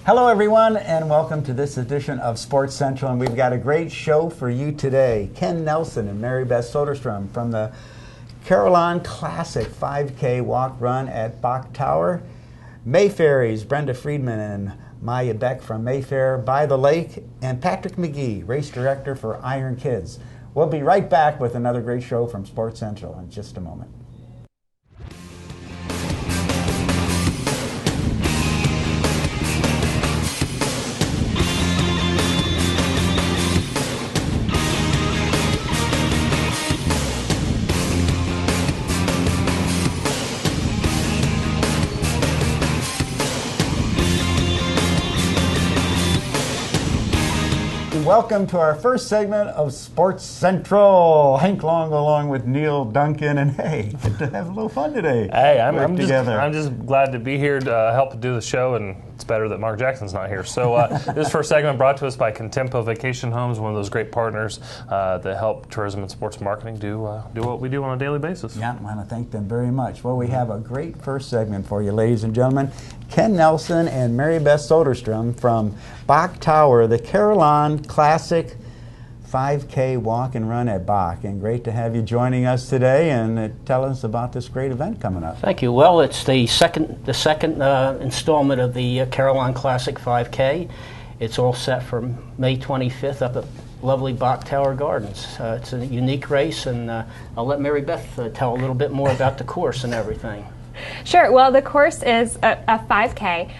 Hello everyone, and welcome to this edition of Sports Central, and we've got a great show for you today. Ken Nelson and Mary Beth Soderstrom from the Carillon Classic 5K walk run at Bach Tower. Mayfairies, Brenda Friedman and Maya Beck from Mayfair by the Lake, and Patrick McGee, race director for Iron Kids. We'll be right back with another great show from Sports Central in just a moment. Welcome to our first segment of Sports Central. Hank Long along with Neil Duncan, and hey, get to have a little fun today. Hey, I'm just glad to be here to help do the show, and it's better that Mark Jackson's not here. So this first segment brought to us by Contempo Vacation Homes, one of those great partners that help tourism and sports marketing do what we do on a daily basis. Yeah, I want to thank them very much. Well, we have a great first segment for you, ladies and gentlemen. Ken Nelson and Mary Beth Soderstrom from Bach Tower, the Carillon Classic 5K walk and run at Bach. And great to have you joining us today and tell us about this great event coming up. Thank you. Well, it's the second installment of the Carillon Classic 5K. It's all set for May 25th up at lovely Bach Tower Gardens. It's a unique race, and I'll let Mary Beth tell a little bit more about the course and everything. Sure. Well, the course is a 5K.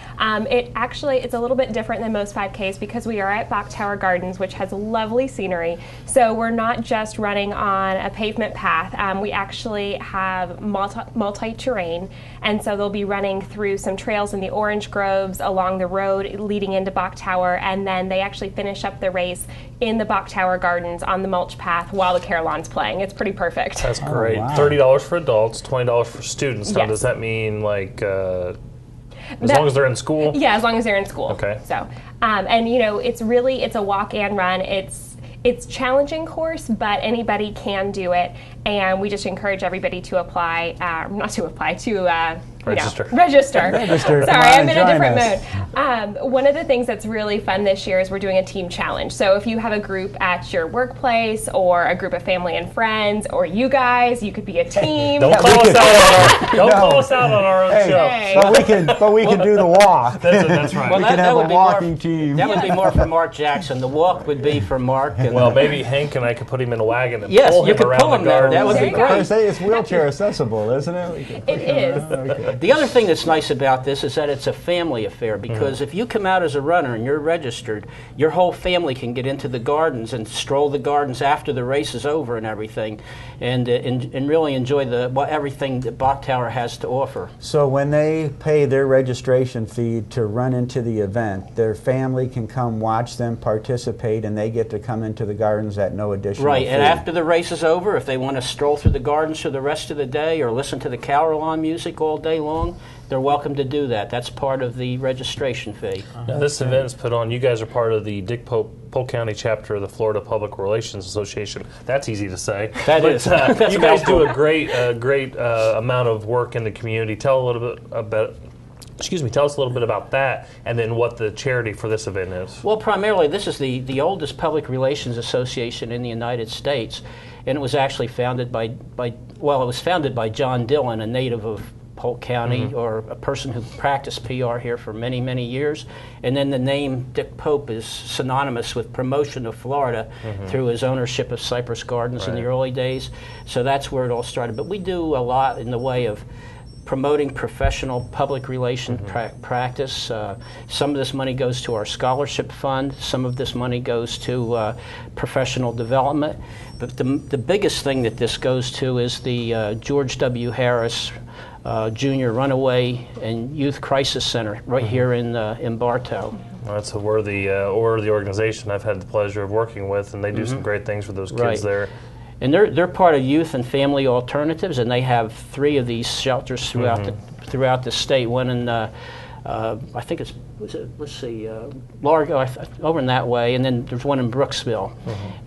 It's a little bit different than most 5Ks because we are at Bach Tower Gardens, which has lovely scenery. So we're not just running on a pavement path. We actually have multi-terrain, and so they'll be running through some trails in the orange groves along the road leading into Bach Tower, and then they actually finish up the race in the Bach Tower Gardens on the mulch path while the Carillon's playing. It's pretty perfect. That's great. Oh, wow. $30 for adults, $20 for students. Now, Yes. does that mean as long as they're in school? Yeah, as long as they're in school. Okay. So, and it's a walk and run. It's challenging course, but anybody can do it, and we just encourage everybody to apply. Register. Sorry, I'm in a different mood. One of the things that's really fun this year is we're doing a team challenge. So if you have a group at your workplace or a group of family and friends, or you guys, you could be a team. Don't call us out on our own show. Hey. But we can do the walk. That's right. Well, We can have a walking team. That would be more for Mark Jackson. The walk would be for Mark. And Well, maybe Hank and I could put him in a wagon and Yes, pull you him could around pull the him there. garden. That would be There you go. great. I say it's wheelchair accessible, isn't it? We can push It is. around. Okay. The other thing that's nice about this is that it's a family affair, because if you come out as a runner and you're registered, your whole family can get into the gardens and stroll the gardens after the race is over and everything, and really enjoy everything that Bach Tower has to offer. So when they pay their registration fee to run into the event, their family can come watch them participate, and they get to come into the gardens at no additional Right, fee. and after the race is over, if they want to stroll through the gardens for the rest of the day or listen to the Carillon music all day long, they're welcome to do that. That's part of the registration fee. Now, this event is put on. You guys are part of the Dick Polk County chapter of the Florida Public Relations Association. That's easy to say. That is. That's You guys do mouthful. a great amount of work in the community. Tell us a little bit about that, and then what the charity for this event is. Well, primarily, this is the oldest public relations association in the United States, and it was actually founded by John Dillon, a native of Polk County, or a person who practiced PR here for many, many years. And then the name Dick Pope is synonymous with promotion of Florida through his ownership of Cypress Gardens in the early days. So that's where it all started. But we do a lot in the way of promoting professional public relation practice. Some of this money goes to our scholarship fund. Some of this money goes to professional development. But the biggest thing that this goes to is the George W. Harris Junior Runaway and Youth Crisis Center right here in Bartow. That's a worthy organization I've had the pleasure of working with, and they do some great things for those kids there. And they're part of Youth and Family Alternatives, and they have 3 of these shelters throughout the state. One in I think it's Largo, over in that way, and then there's one in Brooksville.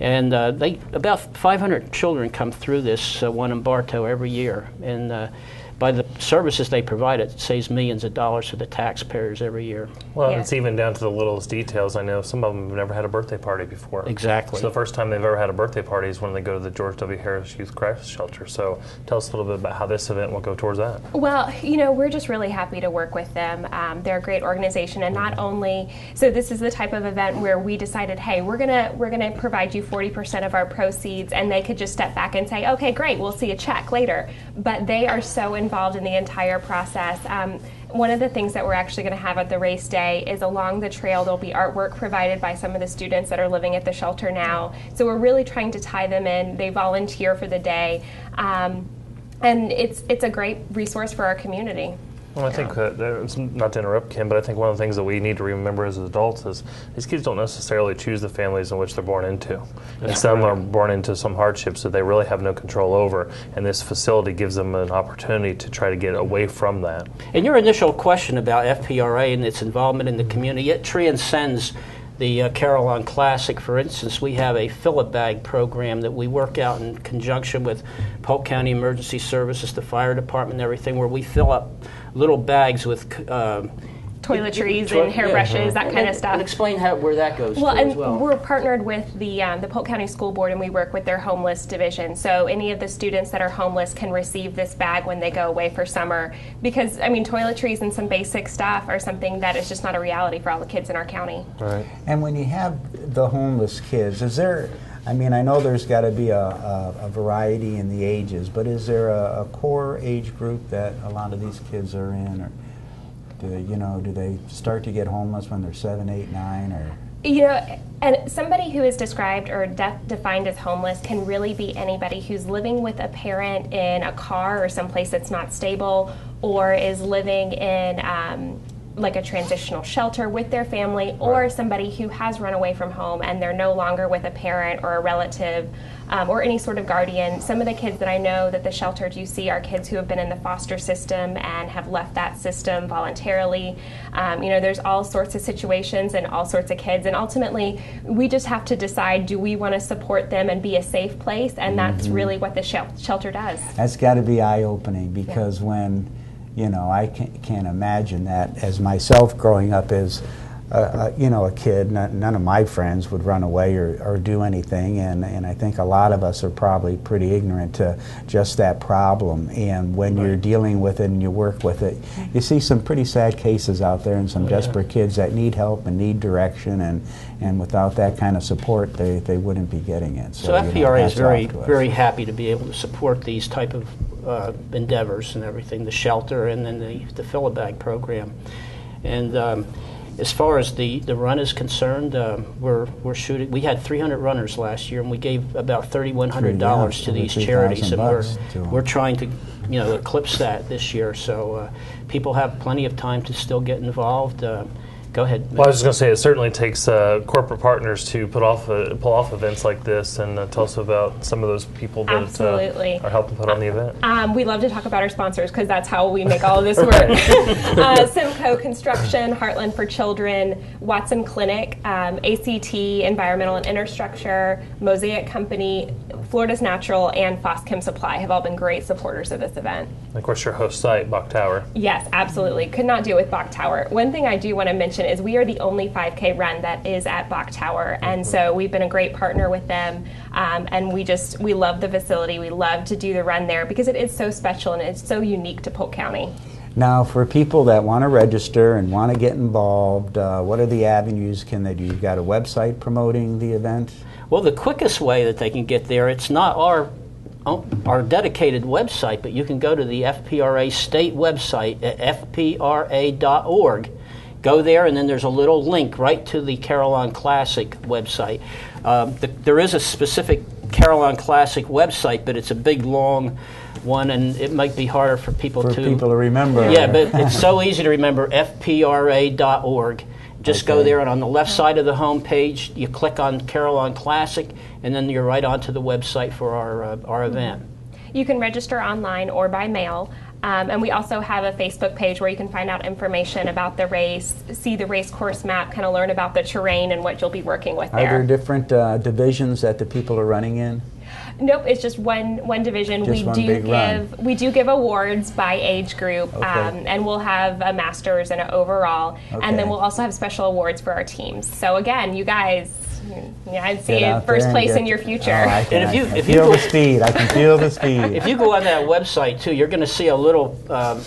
And about 500 children come through this one in Bartow every year, and by the services they provide, it saves millions of dollars for the taxpayers every year. Well, Yeah. it's even down to the littlest details. I know some of them have never had a birthday party before. Exactly. So the first time they've ever had a birthday party is when they go to the George W. Harris Youth Crisis Shelter. So tell us a little bit about how this event will go towards that. Well, we're just really happy to work with them. They're a great organization, and not only so this is the type of event where we decided, hey, we're gonna provide you 40% of our proceeds, and they could just step back and say, okay, great, we'll see a check later. But they are so involved in the entire process. One of the things that we're actually going to have at the race day is along the trail there'll be artwork provided by some of the students that are living at the shelter now. So we're really trying to tie them in. They volunteer for the day, and it's a great resource for our community. Well, I think, not to interrupt Kim, but I think one of the things that we need to remember as adults is these kids don't necessarily choose the families in which they're born into. And some are born into some hardships that they really have no control over, and this facility gives them an opportunity to try to get away from that. And your initial question about FPRA and its involvement in the community, it transcends the Carillon Classic. For instance, we have a fill-a bag program that we work out in conjunction with Polk County Emergency Services, the fire department, and everything, where we fill up little bags with Toiletries and hairbrushes, that kind of stuff. And explain where that goes Well, to and as well. we're partnered with the Polk County School Board, and we work with their homeless division. So any of the students that are homeless can receive this bag when they go away for summer. Because, toiletries and some basic stuff are something that is just not a reality for all the kids in our county. Right. And when you have the homeless kids, is there, I know there's got to be a variety in the ages, but is there a core age group that a lot of these kids are in? Or do they start to get homeless when they're 7, 8, 9, or? And somebody who is described or defined as homeless can really be anybody who's living with a parent in a car or someplace that's not stable, or is living in like a transitional shelter with their family, or somebody who has run away from home and they're no longer with a parent or a relative or any sort of guardian. Some of the kids that I know that the shelter do see are kids who have been in the foster system and have left that system voluntarily. There's all sorts of situations and all sorts of kids, and ultimately we just have to decide, do we want to support them and be a safe place? And that's really what the shelter does. That's got to be eye-opening, because when I can't imagine that as myself growing up as a kid. None of my friends would run away or do anything, and I think a lot of us are probably pretty ignorant to just that problem. And when you're dealing with it and you work with it, you see some pretty sad cases out there and some desperate kids that need help and need direction, and without that kind of support, they wouldn't be getting it. So FPRA is very happy to be able to support these type of endeavors and everything, the shelter and then the fill-a-bag program. And as far as the run is concerned, we're shooting. We had 300 runners last year, and we gave about $3,100 to these charities, and we're trying to eclipse that this year. So people have plenty of time to still get involved. Go ahead. Well, I was just going to say, it certainly takes corporate partners to pull off events like this, and tell us about some of those people that are helping put on the event. We love to talk about our sponsors, because that's how we make all of this work. Simcoe Construction, Heartland for Children, Watson Clinic, ACT, Environmental and Infrastructure, Mosaic Company, Florida's Natural, and Foschem Supply have all been great supporters of this event. And of course, your host site, Bach Tower. Yes, absolutely. Could not do it with Bach Tower. One thing I do want to mention is we are the only 5K run that is at Bach Tower, and so we've been a great partner with them, and we love the facility. We love to do the run there because it is so special and it's so unique to Polk County. Now, for people that want to register and want to get involved, what are the avenues can they do? You've got a website promoting the event? Well, the quickest way that they can get there, it's not our dedicated website, but you can go to the FPRA state website at fpra.org. Go there, and then there's a little link right to the Carillon Classic website. There is a specific Carillon Classic website, but it's a big, long one, and it might be harder for people to remember. Yeah, but it's so easy to remember, fpra.org. Just go there, and on the left side of the home page, you click on Carillon Classic, and then you're right onto the website for our event. You can register online or by mail. And we also have a Facebook page where you can find out information about the race, see the race course map, kind of learn about the terrain and what you'll be working with there. Are there different divisions that the people are running in? Nope, it's just one division. We do give awards by age group, and we'll have a masters and an overall, and then we'll also have special awards for our teams. So again, you guys, I'd see first place in your future. I can feel the speed. I can feel the speed. If you go on that website too, you're going to see a little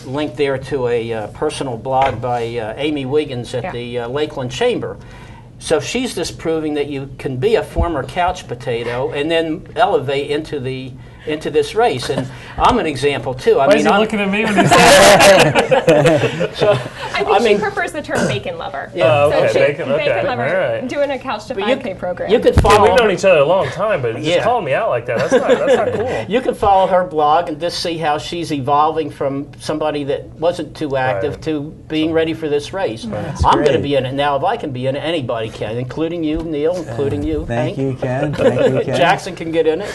link there to a personal blog by Amy Wiggins at the Lakeland Chamber. So she's just proving that you can be a former couch potato and then elevate into this race. And I'm an example too. Why is he looking at me when he says that? I think she prefers the term bacon lover. Yeah. Bacon lover. All right. Doing a couch to 5K program. You could follow. We've known each other a long time, but just calling me out like that—that's not cool. You can follow her blog and just see how she's evolving from somebody that wasn't too active to being ready for this race. I'm going to be in it now. If I can be in it, anybody can, including you, Neil, including you. Thank you, Ken. Thank you, Ken. Jackson can get in it.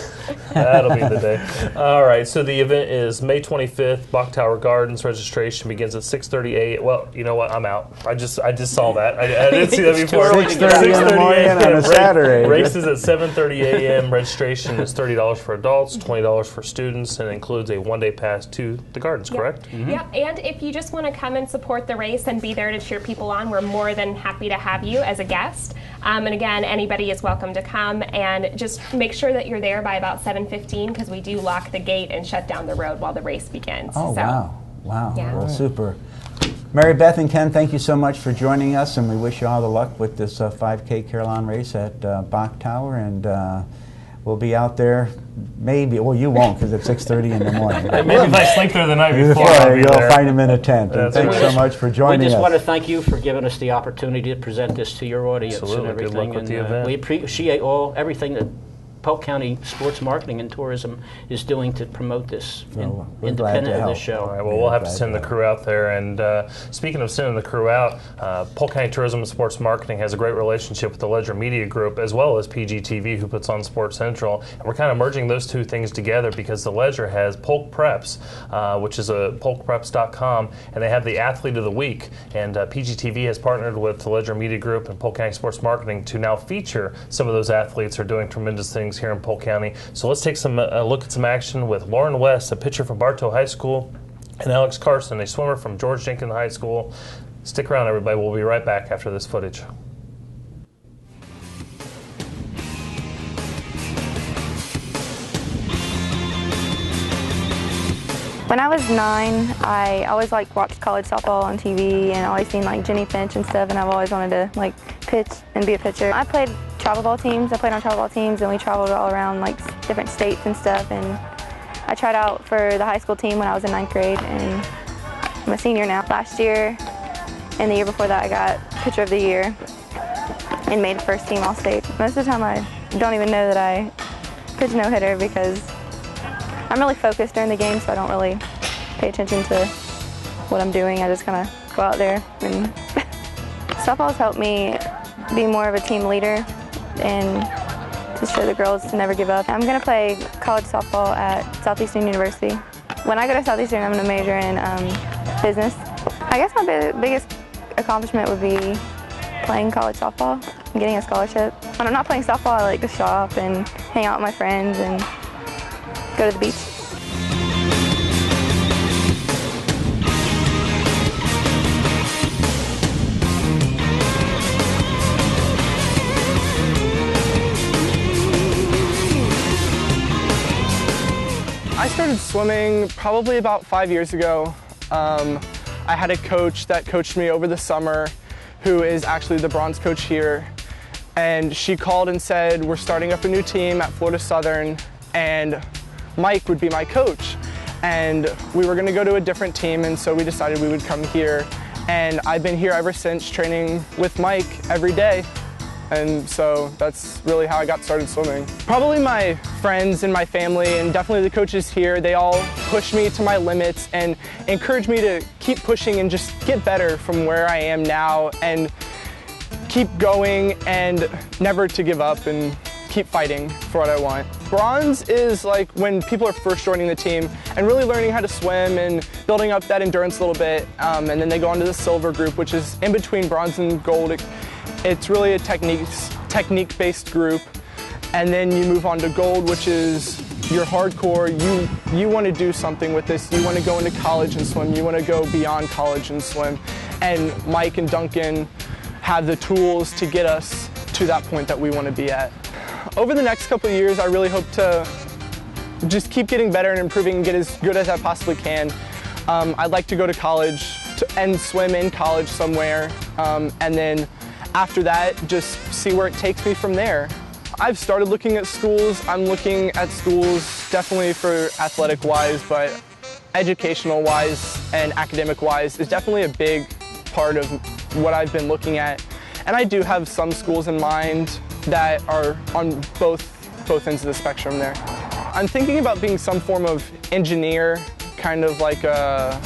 That'll be the day. All right, so the event is May 25th, Bok Tower Gardens. Registration begins at 6:30 a.m. Well, you know what? I'm out. I just saw that. I didn't see that before. 6:30 in the morning on a Saturday. Race is at 7:30 a.m. Registration is $30 for adults, $20 for students, and includes a one-day pass to the gardens, correct? Mm-hmm. Yep, and if you just want to come and support the race and be there to cheer people on, we're more than happy to have you as a guest. And again, anybody is welcome to come, and just make sure that you're there by about 7:15 because we do lock the gate and shut down the road while the race begins. Oh, wow. Yeah. Well, super. Mary Beth and Ken, thank you so much for joining us, and we wish you all the luck with this 5K Carillon race at Bok Tower, and we'll be out there. Maybe, well, you won't because it's 6:30 in the morning. Maybe if I sleep there the night before, you'll find him in a tent. And thanks so much for joining us. We just want to thank you for giving us the opportunity to present this to your audience. Absolutely. And everything. Good luck with the event. We appreciate everything that Polk County Sports Marketing and Tourism is doing to promote this independent of this show. All right, well, we'll have to send the crew out there. And speaking of sending the crew out, Polk County Tourism and Sports Marketing has a great relationship with the Ledger Media Group as well as PGTV, who puts on Sports Central. And we're kind of merging those two things together because the Ledger has Polk Preps, which is polkpreps.com, and they have the Athlete of the Week. And PGTV has partnered with the Ledger Media Group and Polk County Sports Marketing to now feature some of those athletes who are doing tremendous things here in Polk County. So let's take a look at some action with Lauren West, a pitcher from Bartow High School, and Alex Carson, a swimmer from George Jenkins High School. Stick around, everybody. We'll be right back after this footage. When I was 9, I always watched college softball on TV and always seen Jenny Finch and stuff, and I've always wanted to pitch and be a pitcher. I played travel ball teams. I played on travel ball teams, and we traveled all around different states and stuff. And I tried out for the high school team when I was in 9th grade, and I'm a senior now. Last year and the year before that, I got Pitcher of the Year and made first team All-State. Most of the time, I don't even know that I pitch no-hitter because I'm really focused during the game, so I don't really pay attention to what I'm doing. I just kind of go out there. And softball's helped me be more of a team leader and to show the girls to never give up. I'm going to play college softball at Southeastern University. When I go to Southeastern, I'm going to major in business. I guess my biggest accomplishment would be playing college softball and getting a scholarship. When I'm not playing softball, I like to shop and hang out with my friends and go to the beach. I started swimming probably about 5 years ago. I had a coach that coached me over the summer who is actually the bronze coach here. And she called and said, we're starting up a new team at Florida Southern and Mike would be my coach. And we were gonna go to a different team, and so we decided we would come here. And I've been here ever since, training with Mike every day. And so that's really how I got started swimming. Probably my friends and my family, and definitely the coaches here, they all push me to my limits and encourage me to keep pushing and just get better from where I am now and keep going and never to give up and keep fighting for what I want. Bronze is like when people are first joining the team and really learning how to swim and building up that endurance a little bit, and then they go on to the silver group, which is in between bronze and gold. It's really a technique-based group, and then you move on to gold, which is your hardcore. You want to do something with this. You want to go into college and swim. You want to go beyond college and swim. And Mike and Duncan have the tools to get us to that point that we want to be at. Over the next couple of years, I really hope to just keep getting better and improving and get as good as I possibly can. I'd like to go to college and swim in college somewhere, and then after that, just see where it takes me from there. I've started looking at schools. I'm looking at schools definitely for athletic-wise, but educational-wise and academic-wise is definitely a big part of what I've been looking at. And I do have some schools in mind that are on both ends of the spectrum there. I'm thinking about being some form of engineer, kind of like a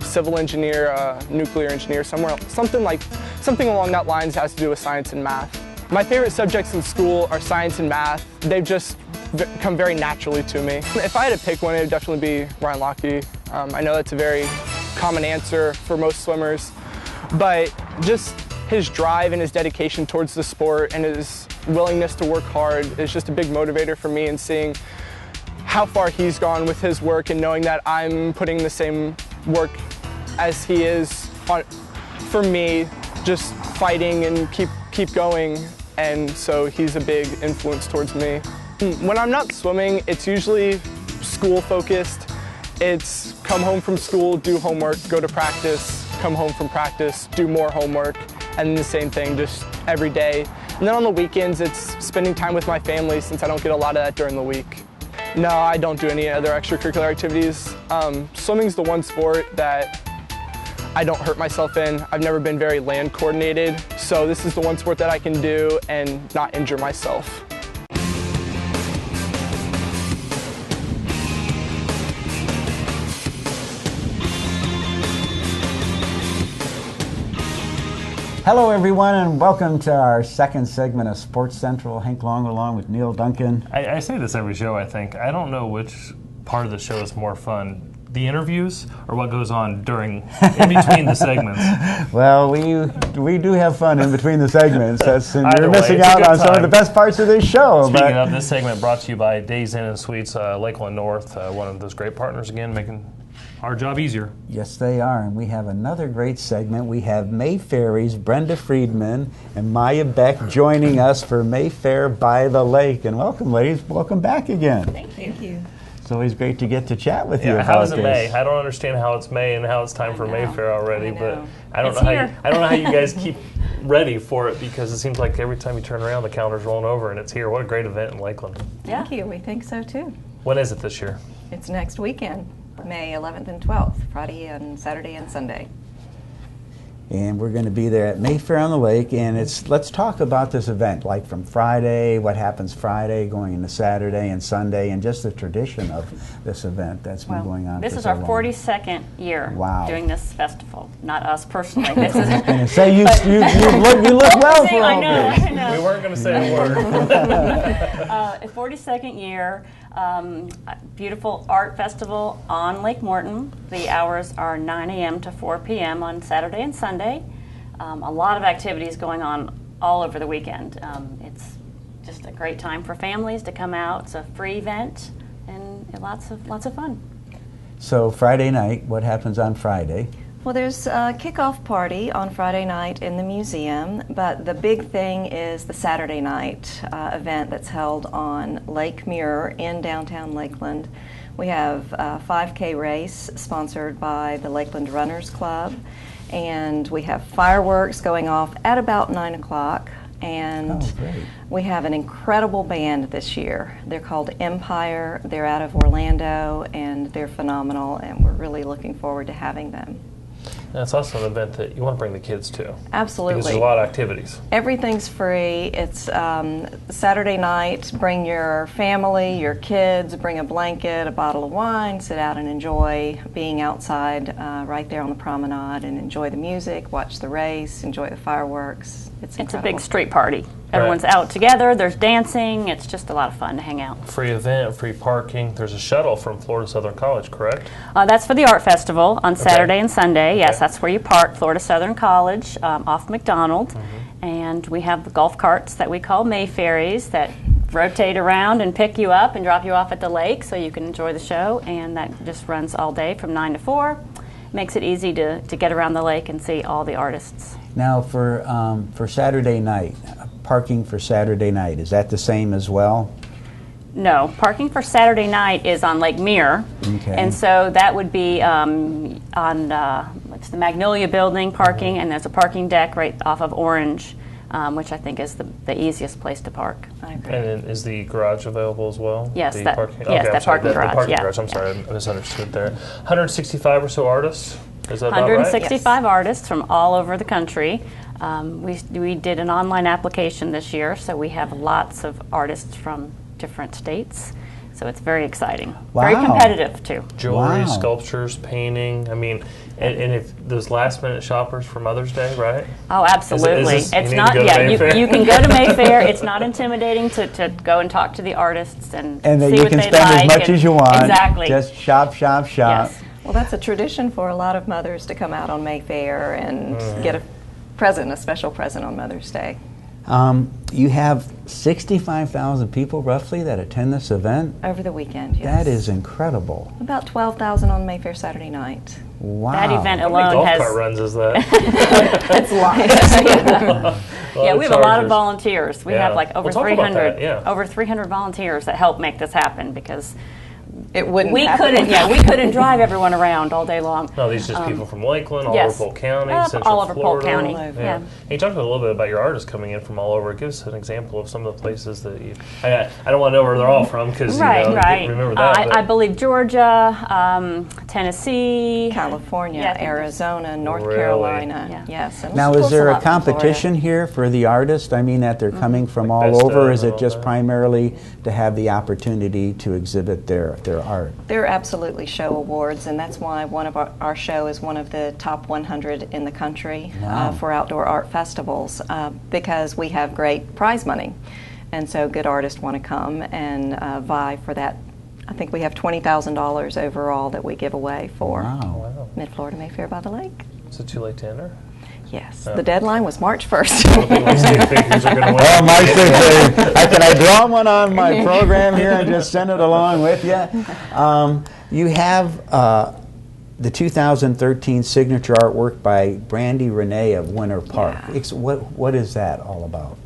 civil engineer, a nuclear engineer, something along that lines has to do with science and math. My favorite subjects in school are science and math. They've just come very naturally to me. If I had to pick one, it would definitely be Ryan Lochte. I know that's a very common answer for most swimmers, but just his drive and his dedication towards the sport and his willingness to work hard is just a big motivator for me, and seeing how far he's gone with his work and knowing that I'm putting the same work as he is for me, just fighting and keep going. And so he's a big influence towards me. When I'm not swimming, it's usually school focused. It's come home from school, do homework, go to practice, come home from practice, do more homework, and the same thing just every day. And then on the weekends, it's spending time with my family since I don't get a lot of that during the week. No, I don't do any other extracurricular activities. Swimming's the one sport that I don't hurt myself in. I've never been very land coordinated, so this is the one sport that I can do and not injure myself. Hello, everyone, and welcome to our second segment of Sports Central. Hank Long along with Neil Duncan. I say this every show, I think. I don't know which part of the show is more fun, the interviews or what goes on in between the segments. Well, we do have fun in between the segments. You're way, missing out on some of the best parts of this show. Speaking of, this segment brought to you by Days Inn and Suites, Lakeland North, one of those great partners, again, making our job easier. Yes, they are. And we have another great segment. We have Mayfairie's Brenda Friedman and Maya Beck joining us for Mayfair by the Lake. And welcome, ladies. Welcome back again. Thank you. It's always great to get to chat with you about how is it this. May? I don't understand how it's May and how it's time for Mayfair already, but I don't know how you guys keep ready for it, because it seems like every time you turn around the calendar's rolling over and it's here. What a great event in Lakeland. Thank you. We think so too. When is it this year? It's next weekend, May 11th and 12th, Friday and Saturday and Sunday. And we're going to be there at Mayfair on the Lake, and let's talk about this event, like from Friday, what happens Friday, going into Saturday and Sunday, and just the tradition of this event that's been going on. This is our 42nd year doing this festival. Not us personally. This is. I was going to say you look well for all this. I know. We weren't going to say a word. 42nd year. Beautiful art festival on Lake Morton. The hours are 9 a.m. to 4 p.m. on Saturday and Sunday. A lot of activities going on all over the weekend. It's just a great time for families to come out. It's a free event and lots of fun. So Friday night, what happens on Friday? Well, there's a kickoff party on Friday night in the museum, but the big thing is the Saturday night event that's held on Lake Muir in downtown Lakeland. We have a 5K race sponsored by the Lakeland Runners Club, and we have fireworks going off at about 9 o'clock. And we have an incredible band this year. They're called Empire. They're out of Orlando, and they're phenomenal, and we're really looking forward to having them. That's also an event that you want to bring the kids to. Absolutely. Because there's a lot of activities. Everything's free. It's Saturday night. Bring your family, your kids, bring a blanket, a bottle of wine, sit out and enjoy being outside right there on the promenade and enjoy the music, watch the race, enjoy the fireworks. It's incredible. It's a big street party. Everyone's out together. There's dancing. It's just a lot of fun to hang out. Free event, free parking. There's a shuttle from Florida Southern College, correct? That's for the art festival on Saturday and Sunday. Yes, Okay. that's where you park, Florida Southern College, off McDonald. And we have the golf carts that we call Mayfairies that rotate around and pick you up and drop you off at the lake so you can enjoy the show. And that just runs all day from 9 to 4. Makes it easy to get around the lake and see all the artists. Now, for Saturday night, parking for Saturday night, is that the same as well? No, parking for Saturday night is on Lake Mirror. Okay. And so that would be on it's the Magnolia Building parking, and there's a parking deck right off of Orange, which I think is the easiest place to park. I agree. And then is the garage available as well? Yes, The that- parking, yes, I'm that sorry, parking garage, The parking yeah. garage, I'm sorry, I misunderstood there. 165 or so artists? Is that about right? 165 artists from all over the country. We did an online application this year, so we have lots of artists from different states. So it's very exciting. Very Wow. competitive, too. Jewelry, Wow. sculptures, painting. I mean, and if those last minute shoppers for Mother's Day, right? Oh, absolutely. Is this- you It's need not, to go to yeah, Mayfair? you can go to Mayfair. It's not intimidating to go and talk to the artists and And that see you what can they spend like. as much and- as you want. Exactly. Just shop, shop, shop. Yes. Well, that's a tradition for a lot of mothers to come out on Mayfair and get a present, a special present on Mother's Day. You have 65,000 people roughly that attend this event. Over the weekend, yes. That is incredible. About 12,000 on Mayfair Saturday night. Wow. That event How many alone golf has... cart runs is that? That's lots. Yeah, we have a lot chargers. of volunteers. We Yeah. have like over Well, talk about 300, that, yeah. over 300 volunteers that help make this happen because It wouldn't we happen couldn't. without- Yeah, we couldn't drive everyone around all day long. No, these are just people from Lakeland, all yes. over Polk County, All Central over Polk Florida. County, All over. yeah. And you talked a little bit about your artists coming in from all over. Give us an example of some of the places that you. I don't want to know where they're all from because Right, you know, right. remember that. but I believe Georgia, Tennessee, California, Yeah, I think Arizona, North Really? Carolina. Yeah. Yes. And Now, of is course, there a a lot from Florida. competition here for the artists? I mean, that they're coming from Like all Best over? of Is and it all just that? primarily to have the opportunity to exhibit their art? They're absolutely show awards, and that's why one of our show is one of the top 100 in the country Wow. for outdoor art festivals because we have great prize money. And so good artists want to come and vie for that. I think we have $20,000 overall that we give away for Wow. Wow. Mid-Florida Mayfair by the Lake. Is it too late to enter? Yes. Oh. The deadline was March 1st. I think my stick figures are going to win. Oh, my stick! Can I draw one on my program here and just send it along with you? You have the 2013 signature artwork by Brandy Renee of Winter Park. Yeah. What is that all about?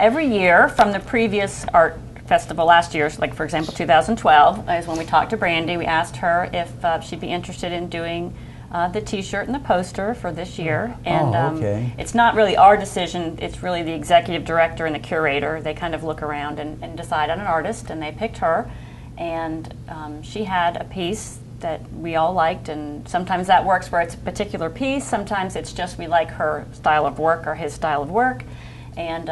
Every year from the previous art festival last year, like for example 2012, is when we talked to Brandy. We asked her if she'd be interested in doing the T-shirt and the poster for this year. And okay. it's not really our decision. It's really the executive director and the curator. They kind of look around and decide on an artist, and they picked her. And she had a piece that we all liked, and sometimes that works where it's a particular piece. Sometimes it's just we like her style of work or his style of work. And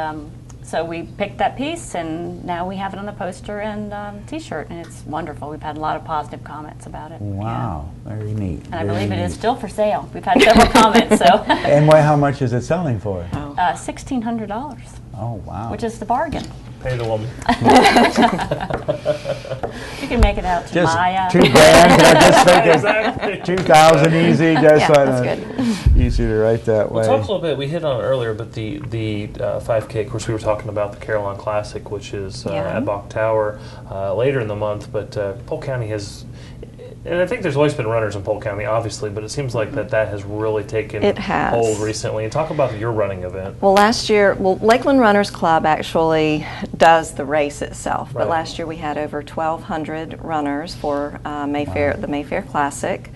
so we picked that piece, and now we have it on the poster and T-shirt, and it's wonderful. We've had a lot of positive comments about it. Wow, very neat. And I believe it is still for sale. We've had several comments, so And how much is it selling for? $1,600, Oh, wow. which is the bargain. Pay the woman. You can make it out to just Maya. $2,000. Just make it Exactly. 2,000 easy. Just Yeah, so that's good. Easy to write that way. We'll talk a little bit. We hit on it earlier, but the 5K. Of course, we were talking about the Carillon Classic, which is at Bach Tower later in the month. But Polk County has, and I think there's always been runners in Polk County, obviously, but it seems like that has really taken It has. hold recently. And talk about your running event. Well, last year, Lakeland Runners Club actually does the race itself. But Right. last year we had over 1,200 runners for Mayfair, the Mayfair Classic.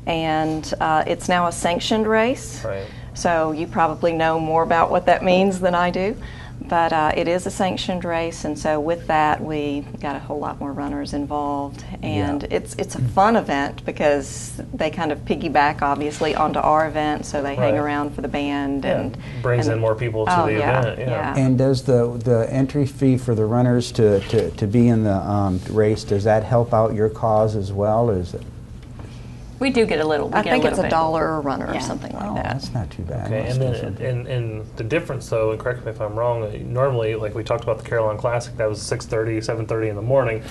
And it's now a sanctioned race. Right. So you probably know more about what that means than I do. But it is a sanctioned race, and so with that, we got a whole lot more runners involved. And it's a fun event because they kind of piggyback, obviously, onto our event, so they hang Right. around for the band. Yeah. And Brings and- in more people to Oh, the yeah, event. Yeah. And does the entry fee for the runners to be in the race, does that help out your cause as well? Or is it? We do get a little. I think it's $1 a runner or something like that. That's not too bad. Okay, and then and the difference, though, and correct me if I'm wrong, normally, like we talked about the Carolina Classic, that was 6:30, 7:30 in the morning.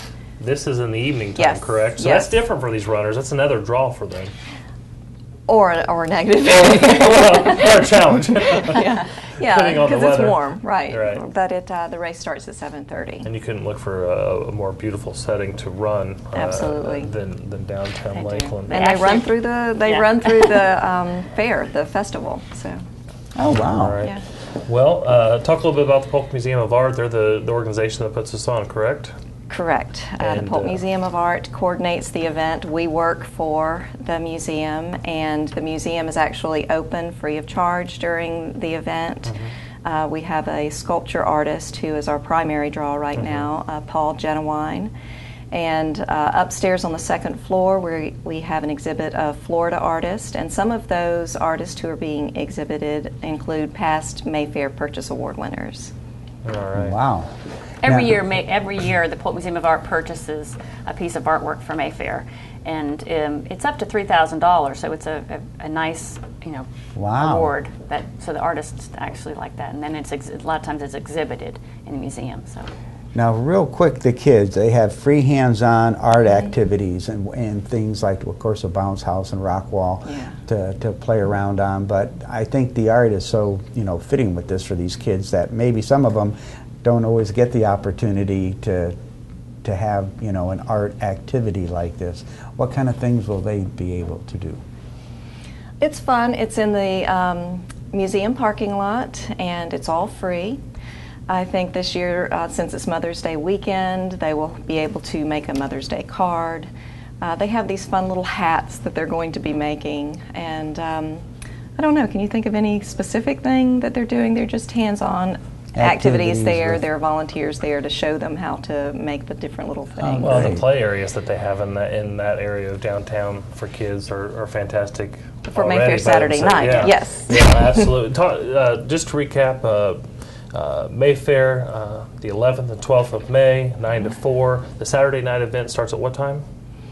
This is in the evening time, Yes, correct? So that's different for these runners. That's another draw for them. Or a negative. Or a challenge. Yeah, Depending on the because it's weather. warm, right? Right. But the race starts at 7:30. And you couldn't look for a more beautiful setting to run Absolutely. than downtown They do. Lakeland. And they run through the fair, the festival. So. Oh, wow. All right. Yeah. Well, talk a little bit about the Polk Museum of Art. They're the organization that puts this on, correct? Correct. The And, Polk Museum of Art coordinates the event. We work for the museum, and the museum is actually open free of charge during the event. We have a sculpture artist who is our primary draw right now, Paul Genowine. And upstairs on the second floor, we have an exhibit of Florida artists, and some of those artists who are being exhibited include past Mayfair Purchase Award winners. All right. Wow. Every Now- year, the Polk Museum of Art purchases a piece of artwork from Mayfair, and it's up to $3,000. So it's a nice, Wow. award so the artists actually like that, and then a lot of times it's exhibited in the museum. So. Now, real quick, the kids, they have free hands-on art activities and things like, of course, a bounce house and rock wall to play around on. But I think the art is so, fitting with this for these kids that maybe some of them don't always get the opportunity to have, an art activity like this. What kind of things will they be able to do? It's fun. It's in the museum parking lot, and it's all free. I think this year, since it's Mother's Day weekend, they will be able to make a Mother's Day card. They have these fun little hats that they're going to be making, and I don't know, can you think of any specific thing that they're doing? They're just hands-on activities there. There are volunteers there to show them how to make the different little things. Well, the play areas that they have in that area of downtown for kids are fantastic. For already, Mayfair but Saturday so, night, yeah. yes. Yeah, absolutely. Just to recap, Mayfair, the 11th and 12th of May, 9 to 4. The Saturday night event starts at what time?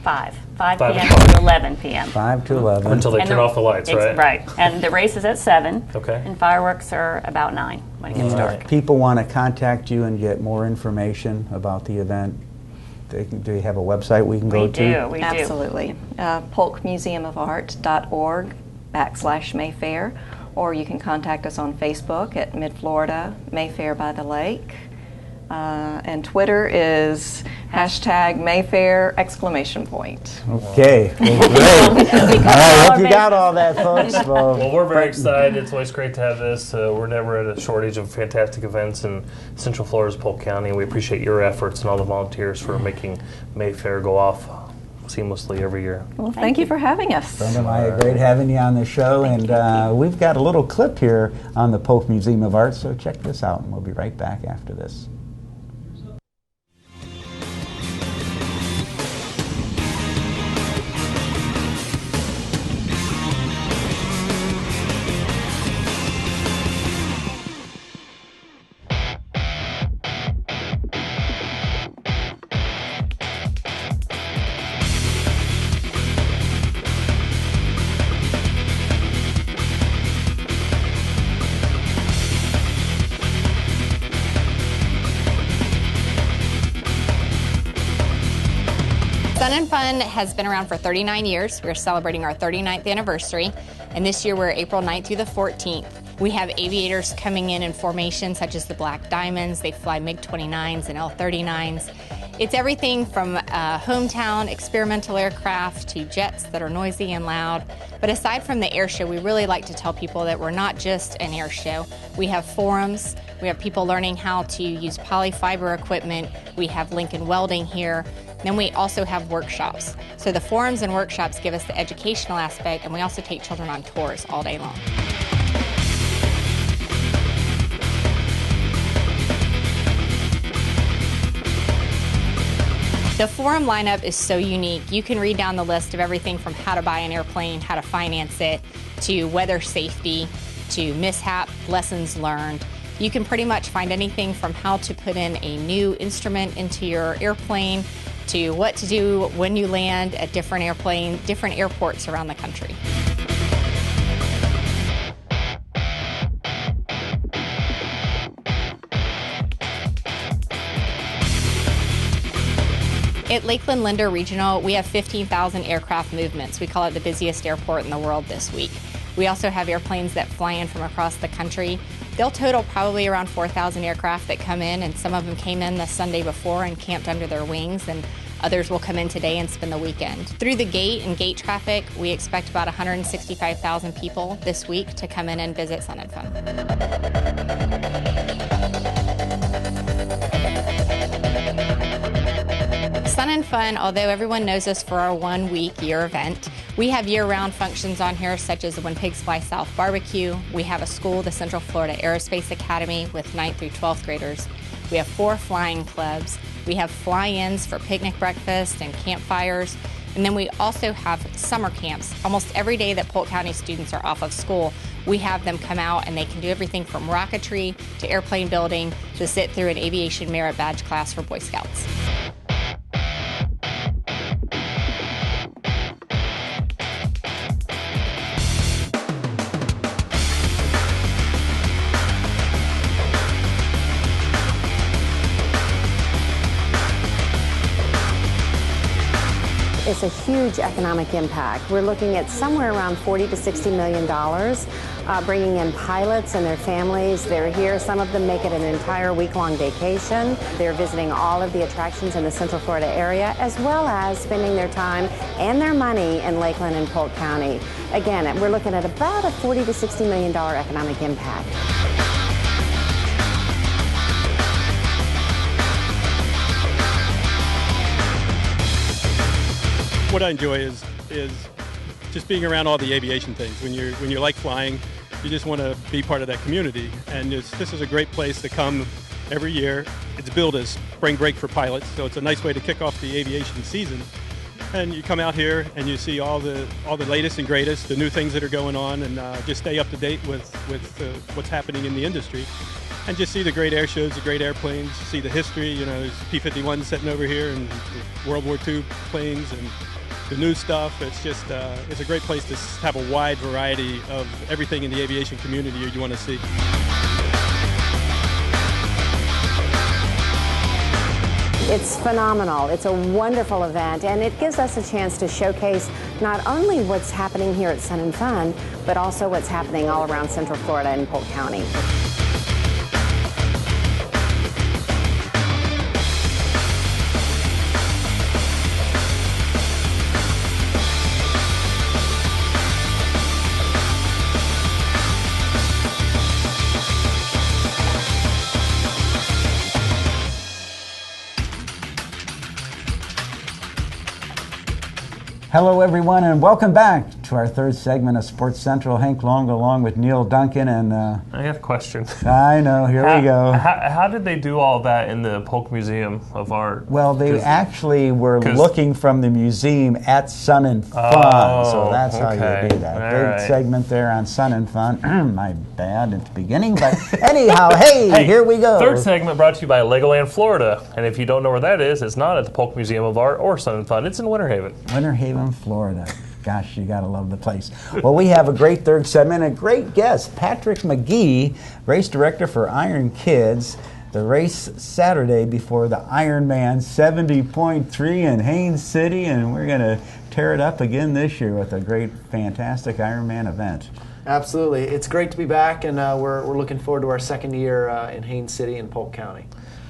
5 5 p.m. o'clock. to 11 p.m. 5 to 11. Until they And turn off the lights, right? Right. And the race is at 7. Okay. And fireworks are about 9 when it gets dark. If people want to contact you and get more information about the event, do you have a website we can go to? We do. Absolutely. polkmuseumofart.org/Mayfair, or you can contact us on Facebook at Mid-Florida Mayfair by the Lake. And Twitter is #Mayfair!! Okay, well, great. All right, hope you got all that, folks. Well, we're very excited. It's always great to have this. We're never at a shortage of fantastic events in Central Florida's Polk County, and we appreciate your efforts and all the volunteers for making Mayfair go off seamlessly every year. Well, thank you for having us. Brenda Maya, great having you on the show. And we've got a little clip here on the Polk Museum of Art, so check this out, and we'll be right back after this. Sun and Fun has been around for 39 years. We're celebrating our 39th anniversary, and this year we're April 9th through the 14th. We have aviators coming in formation such as the Black Diamonds. They fly MiG-29s and L-39s. It's everything from hometown experimental aircraft to jets that are noisy and loud. But aside from the air show, we really like to tell people that we're not just an air show. We have forums. We have people learning how to use polyfiber equipment. We have Lincoln welding here. Then we also have workshops. So the forums and workshops give us the educational aspect, and we also take children on tours all day long. The forum lineup is so unique. You can read down the list of everything from how to buy an airplane, how to finance it, to weather safety, to mishap, lessons learned. You can pretty much find anything from how to put in a new instrument into your airplane, to what to do when you land at different airports around the country. At Lakeland Linder Regional, we have 15,000 aircraft movements. We call it the busiest airport in the world this week. We also have airplanes that fly in from across the country. They'll total probably around 4,000 aircraft that come in, and some of them came in the Sunday before and camped under their wings, and others will come in today and spend the weekend. Through the gate and gate traffic, we expect about 165,000 people this week to come in and visit Sun and Fun. Sun and Fun, although everyone knows us for our 1 week year event, we have year-round functions on here such as the When Pigs Fly South barbecue. We have a school, the Central Florida Aerospace Academy, with 9th through 12th graders. We have 4 flying clubs. We have fly-ins for picnic breakfast and campfires. And then we also have summer camps. Almost every day that Polk County students are off of school, we have them come out and they can do everything from rocketry to airplane building to sit through an aviation merit badge class for Boy Scouts. It's a huge economic impact. We're looking at somewhere around $40 to $60 million, bringing in pilots and their families. They're here. Some of them make it an entire week-long vacation. They're visiting all of the attractions in the Central Florida area, as well as spending their time and their money in Lakeland and Polk County. Again, we're looking at about a $40 to $60 million economic impact. What I enjoy is just being around all the aviation things. When you like flying, you just want to be part of that community. And this is a great place to come every year. It's billed as spring break for pilots, so it's a nice way to kick off the aviation season. And you come out here and you see all the latest and greatest, the new things that are going on, and just stay up to date with what's happening in the industry. And just see the great air shows, the great airplanes, see the history. You know, there's P-51 sitting over here and World War II planes and the new stuff. It's just, it's a great place to have a wide variety of everything in the aviation community you want to see. It's phenomenal. It's a wonderful event, and it gives us a chance to showcase not only what's happening here at Sun and Fun, but also what's happening all around Central Florida and Polk County. Hello, everyone, and welcome back to our third segment of Sports Central. Hank Long, along with Neil Duncan, and I have a question. I know. Here we go. How did they do all that in the Polk Museum of Art? Well, they actually were looking from the museum at Sun and Fun, so that's how you do that. Big segment there on Sun and Fun. My bad at the beginning, but anyhow, hey, here we go. Third segment brought to you by Legoland, Florida, and if you don't know where that is, it's not at the Polk Museum of Art or Sun and Fun. It's in Winter Haven. Winter Haven, Florida. Gosh, you gotta love the place. Well, we have a great third segment, a great guest, Patrick McGee, race director for Iron Kids. The race Saturday before the Ironman 70.3 in Haines City, and we're gonna tear it up again this year with a great, fantastic Ironman event. Absolutely, it's great to be back, and we're looking forward to our second year in Haines City and Polk County.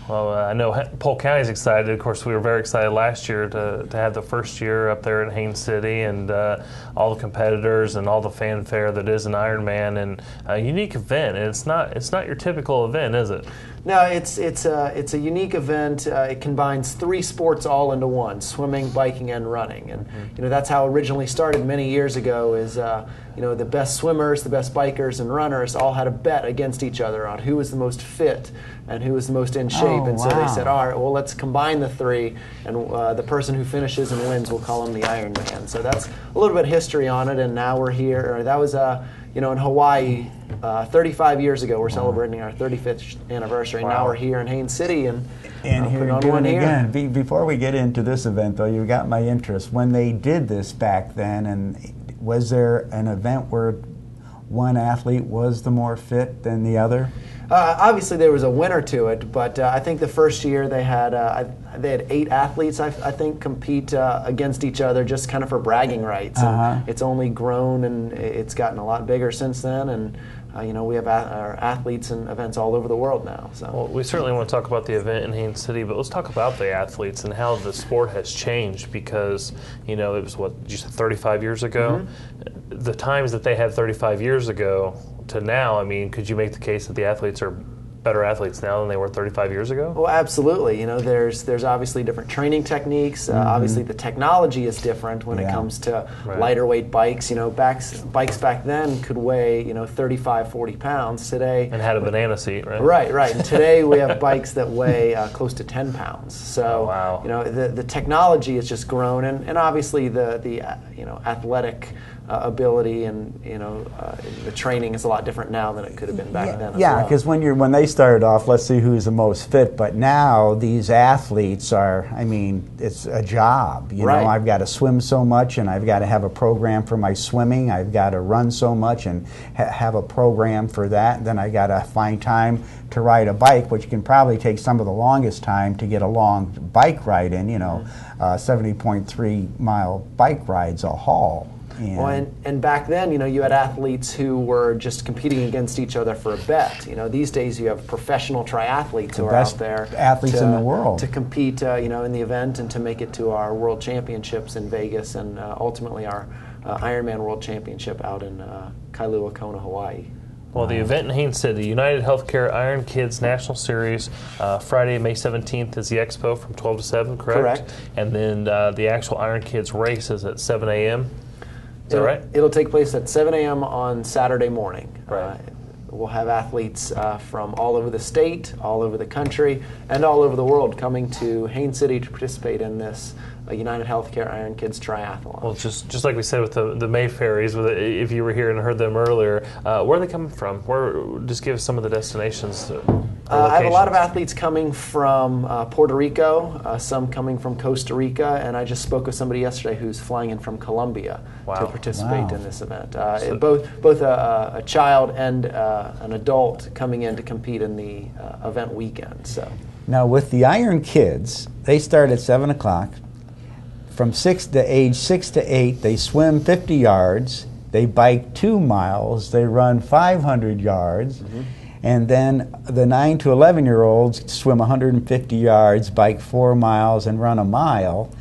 Well, I know Polk County is excited. Of course, we were very excited last year to have the first year up there in Haines City, and all the competitors and all the fanfare that is an Ironman, and a unique event. And it's not your typical event, is it? No, it's a unique event. It combines 3 sports all into one: swimming, biking, and running. And that's how it originally started many years ago. Is the best swimmers, the best bikers, and runners all had a bet against each other on who was the most fit and who was the most in shape. So they said, all right, well, let's combine the 3, and the person who finishes and wins, we'll call him the Ironman. So that's a little bit of history on it. And now we're here. That was in Hawaii 35 years ago. We're celebrating our 35th anniversary. Wow. Now we're here in Haines City and here putting you're on doing one it here. again. Before we get into this event, though, you got my interest. When they did this back then, and was there an event where one athlete was the more fit than the other? Obviously, there was a winner to it, but I think the first year they had 8 athletes, I think, compete against each other just kind of for bragging rights. And it's only grown and it's gotten a lot bigger since then. And we have our athletes and events all over the world now. So Well, we certainly want to talk about the event in Haines City, but let's talk about the athletes and how the sport has changed because, it was, what, you said 35 years ago? Mm-hmm. The times that they had 35 years ago to now, I mean, could you make the case that the athletes are better athletes now than they were 35 years ago? Well, absolutely. There's obviously different training techniques. Obviously, the technology is different when it comes to lighter weight bikes. Bikes back then could weigh 35, 40 pounds. Today, and had a banana seat, right? Right. And today we have bikes that weigh close to 10 pounds. So the technology has just grown, and obviously the athletic ability and the training is a lot different now than it could have been back then. Yeah, because when they started off, let's see who's the most fit. But now these athletes are, it's a job. You know, I've got to swim so much, and I've got to have a program for my swimming. I've got to run so much and have a program for that. And then I got to find time to ride a bike, which can probably take some of the longest time to get a long bike ride in. 70.3 mile bike rides a haul. And back then, you had athletes who were just competing against each other for a bet. These days you have professional triathletes who are out there, athletes in the world, to compete, in the event and to make it to our World Championships in Vegas and ultimately our Ironman World Championship out in Kailua Kona, Hawaii. Well, the event in Haines City, the United Healthcare Iron Kids National Series, Friday, May 17th is the expo from 12 to 7, correct? Correct. And then the actual Iron Kids race is at 7 a.m. Is that right? It'll take place at 7 a.m. on Saturday morning. Right. We'll have athletes from all over the state, all over the country, and all over the world coming to Haines City to participate in this United Healthcare Iron Kids Triathlon. Well, just like we said with the Mayfairies, if you were here and heard them earlier, where are they coming from? Just give us some of the destinations. I have a lot of athletes coming from Puerto Rico, some coming from Costa Rica, and I just spoke with somebody yesterday who's flying in from Colombia to participate in this event. Both a child and an adult coming in to compete in the event weekend. So now with the Iron Kids, they start at 7 o'clock. From age 6 to 8, they swim 50 yards, they bike 2 miles, they run 500 yards, and then the 9 to 11-year-olds swim 150 yards, bike 4 miles, and run a mile,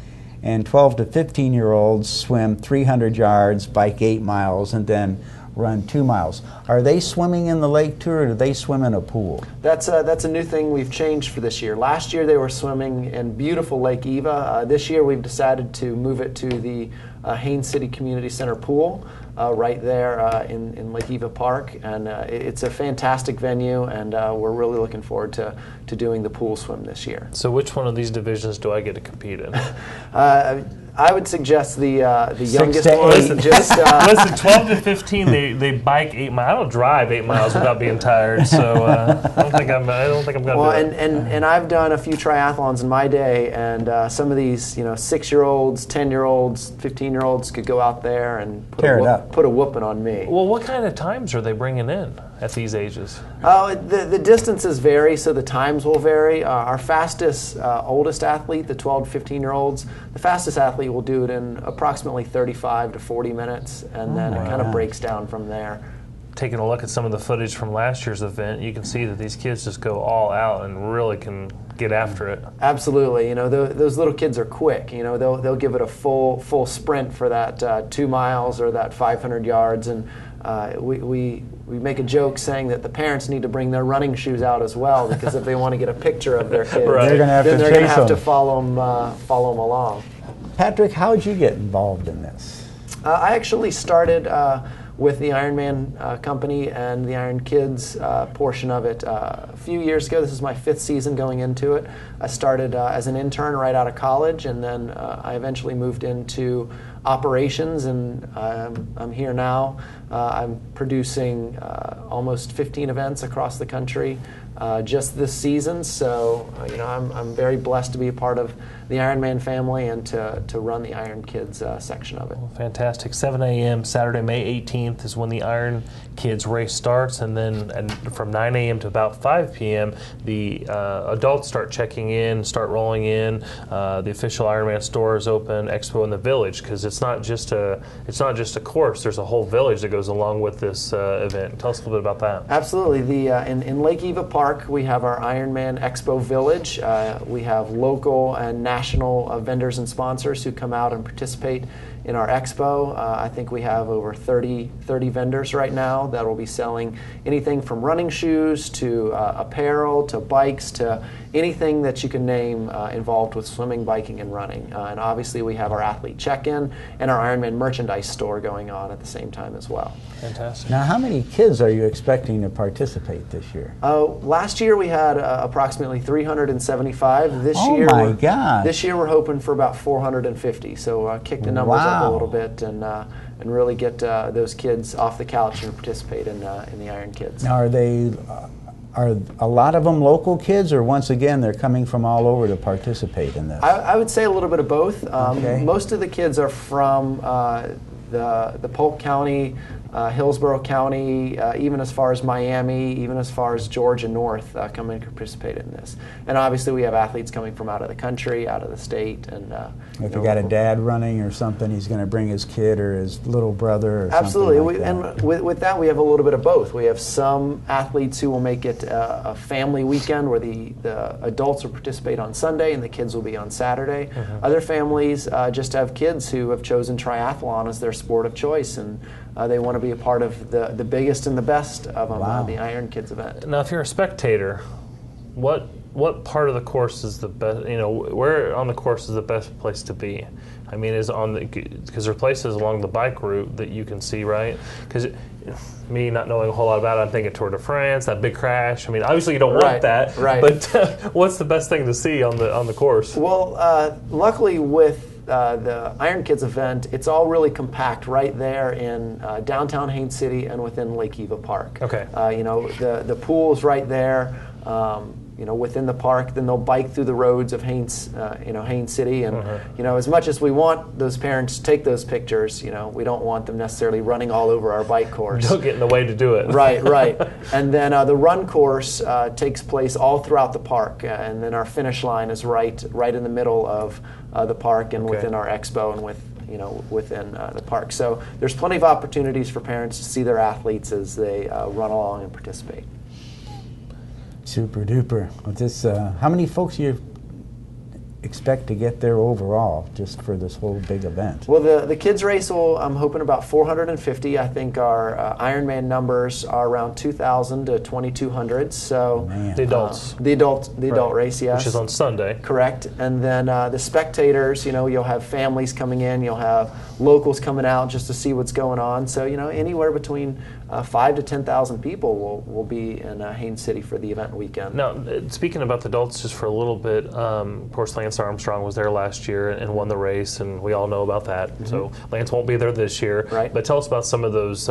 and 12 to 15-year-olds swim 300 yards, bike 8 miles, and then run 2 miles. Are they swimming in the lake too, or do they swim in a pool? That's a new thing we've changed for this year. Last year they were swimming in beautiful Lake Eva. This year we've decided to move it to the Haines City Community Center pool right there in Lake Eva Park, and it's a fantastic venue, and we're really looking forward to doing the pool swim this year. So which one of these divisions do I get to compete in? I would suggest the youngest one. Listen, 12 to 15, they bike 8 miles. I don't drive 8 miles without being tired, so I don't think I'm going to do it. And I've done a few triathlons in my day, and some of these 6-year-olds, 10-year-olds, 15-year-olds could go out there and put a whooping on me. Well, what kind of times are they bringing in at these ages? The distances vary, so the times will vary. Our fastest, oldest athlete, the 12 to 15-year-olds, the fastest athlete will do it in approximately 35 to 40 minutes, and then it kind of breaks down from there. Taking a look at some of the footage from last year's event, you can see that these kids just go all out and really can get after it. Absolutely. Those little kids are quick. They'll give it a full sprint for that 2 miles or that 500 yards, and we make a joke saying that the parents need to bring their running shoes out as well, because if they want to get a picture of their kids, they're going to have to follow them along. Patrick, how did you get involved in this? I actually started with the Ironman company and the Iron Kids portion of it a few years ago. This is my 5th season going into it. I started as an intern right out of college, and then I eventually moved into operations, and I'm here now. I'm producing almost 15 events across the country just this season. So I'm very blessed to be a part of the Ironman family and to run the Iron Kids section of it. Well, fantastic. 7 a.m. Saturday, May 18th is when the Iron Kids race starts, and then from 9 a.m. to about 5 p.m. the adults start checking in, start rolling in. The official Ironman store is open, Expo in the Village, because it's not just a course. There's a whole village that goes along with this event. Tell us a little bit about that. Absolutely. In Lake Eva Park, we have our Ironman Expo Village. We have local and national vendors and sponsors who come out and participate in our expo. I think we have over 30 vendors right now that will be selling anything from running shoes to apparel to bikes to anything that you can name involved with swimming, biking, and running. And obviously we have our athlete check-in and our Ironman merchandise store going on at the same time as well. Fantastic. Now, how many kids are you expecting to participate this year? Last year we had approximately 375. This Oh year, my God! This year we're hoping for about 450. So kick the numbers up a little bit and really get those kids off the couch and participate in the Iron Kids. Now, are a lot of them local kids, or once again they're coming from all over to participate in this? I would say a little bit of both. Okay. Most of the kids are from the Polk County, Hillsborough County, even as far as Miami, even as far as Georgia North, come and participate in this. And obviously we have athletes coming from out of the country, out of the state. And if you got a dad running or something, he's going to bring his kid or his little brother or absolutely. something like that. And with that, we have a little bit of both. We have some athletes who will make it a family weekend where the adults will participate on Sunday and the kids will be on Saturday. Other families just have kids who have chosen triathlon as their sport of choice, and they want to be a part of the biggest and the best of them, the Iron Kids event. Now, if you're a spectator, what part of the course is the best? Where on the course is the best place to be? I mean, because there are places along the bike route that you can see, right? Because me not knowing a whole lot about it, I'm thinking Tour de France, that big crash. I mean, obviously you don't want that, right? But what's the best thing to see on the course? Well, luckily with the Iron Kids event, it's all really compact right there in downtown Haines City and within Lake Eva Park. Okay. The pool's right there. Within the park, then they'll bike through the roads of Haines City, and as much as we want those parents to take those pictures, we don't want them necessarily running all over our bike course. Don't get in the way to do it. Right. And then the run course takes place all throughout the park, and then our finish line is right in the middle of the park and within our expo and within the park. So there's plenty of opportunities for parents to see their athletes as they run along and participate. Super duper. How many folks you expect to get there overall, just for this whole big event? Well, the kids race I'm hoping about 450. I think our Ironman numbers are around 2,000 to 2,200. So the adults, the adult race, yes, which is on Sunday, correct. And then the spectators, you'll have families coming in, you'll have locals coming out just to see what's going on. So anywhere between 5,000 to 10,000 people will be in Haines City for the event weekend. Now, speaking about the adults just for a little bit, of course, Lance Armstrong was there last year and won the race, and we all know about that. So Lance won't be there this year. Right. But tell us about some of those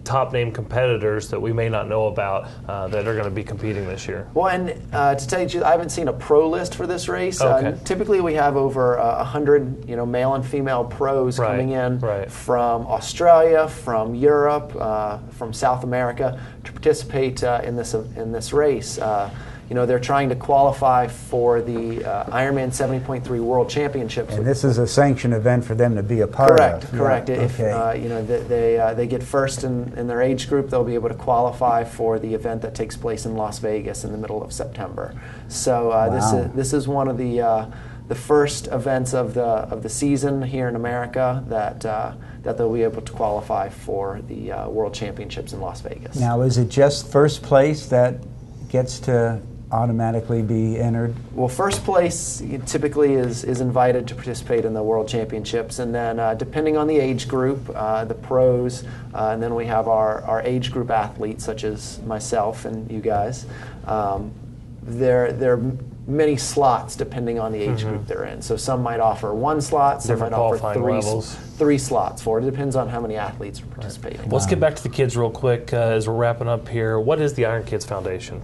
top-name competitors that we may not know about that are going to be competing this year. Well, and to tell you the truth, I haven't seen a pro list for this race. Okay. Typically, we have over 100, male and female pros coming in from Australia, from Europe, from South America to participate in this race. They're trying to qualify for the Ironman 70.3 World Championships. And this is a sanctioned event for them to be a part of. Correct. Yeah. If they get first in their age group, they'll be able to qualify for the event that takes place in Las Vegas in the middle of September. So this is one of the first events of the season here in America that they'll be able to qualify for the World Championships in Las Vegas. Now, is it just first place that gets to automatically be entered? Well, first place typically is invited to participate in the World Championships, and then depending on the age group, the pros, and then we have our age group athletes such as myself and you guys. there are many slots depending on the age group they're in. So some might offer 1 slot, some Different might offer qualifying levels. 3 slots for it. It depends on how many athletes are participating. Well, let's get back to the kids real quick as we're wrapping up here. What is the Iron Kids Foundation?